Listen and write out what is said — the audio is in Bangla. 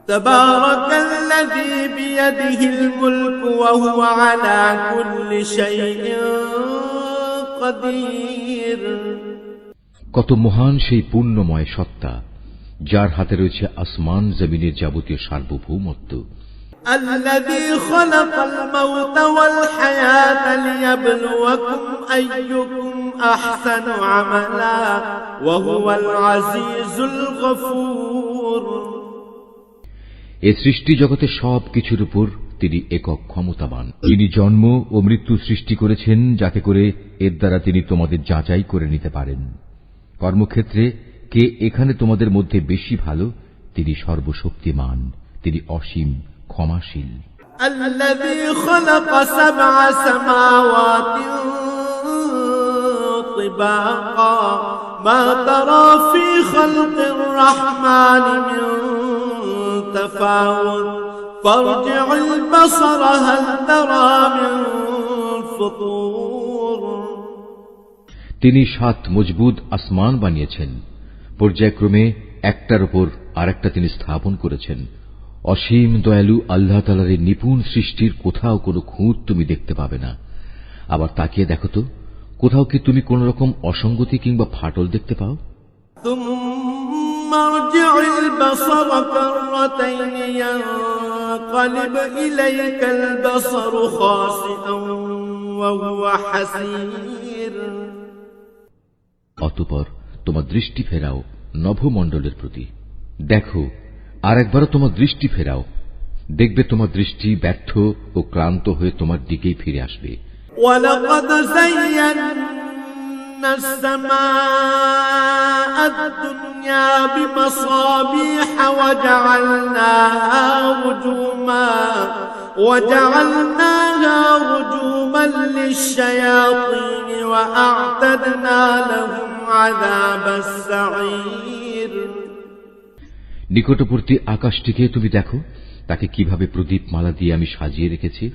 তাবারাকাল্লাযী বিয়াদিহিল মুলকু ওয়া হুয়া আলা কুল্লি শাইইন কাদির। কত মহান সেই পূর্ণময় সত্তা, যার হাতে রয়েছে আসমান জমিনের যাবতীয় সার্বভৌমত্ব। الذي خلق الموت والحياة ليبلوكم أيكم أحسن عملا وهو العزيز الغفور। এ সৃষ্টি জগতের সব কিছুর উপর তিনি একক ক্ষমতাবান। তিনি জন্ম ও মৃত্যু সৃষ্টি করেছেন যাতে করে এর দ্বারা তিনি তোমাদের যাচাই করে নিতে পারেন। কর্মক্ষেত্রে কে এখানে তোমাদের মধ্যে বেশি ভালো, তিনি সর্বশক্তিমান, তিনি অসীম ক্ষমাশীল। الذي خلق 7 سماوات طباقا ما ترى في خلق الرحمن من تفاوت فارجع البصر هل ترى من فطور। তিনি 7 মজবুত আসমান বানিয়েছেন, পর্যায়ক্রমে একটার উপর আরেকটা তিনি স্থাপন করেছেন। অসীম দয়ালু আল্লাহ তাআলার এই নিপুণ সৃষ্টির কোথাও কোনো খুঁত তুমি দেখতে পাবে না। আবার তাকিয়ে দেখো তো, কোথাও কি তুমি কোন রকম অসঙ্গতি কিংবা ফাটল দেখতে পাও? ثم ارجع البصر كرتين ينقلب إليك البصر خاسئا وهو حسير। অতঃপর তোমার দৃষ্টি ফেরাও নভমণ্ডলের প্রতি, দেখো আর একবারও তোমার দৃষ্টি ফেরাও, দেখবে তোমার দৃষ্টি ব্যর্থ ও ক্লান্ত হয়ে তোমার দিকেই ফিরে আসবে। وَلَقَدْ زَيَّنَّا السَّمَاءَ الدُّنْيَا بِمَصَابِيحَ وَجَعَلْنَاهَا رُجُومًا لِلشَّيَاطِينِ وَأَعْتَدْنَا لَهُمْ عَذَابَ السَّعِيرِ। নিকটবর্তী আকাশটিকে তুমি দেখো, তাকে কিভাবে প্রদীপ মালা দিয়ে আমি সাজিয়ে রেখেছি।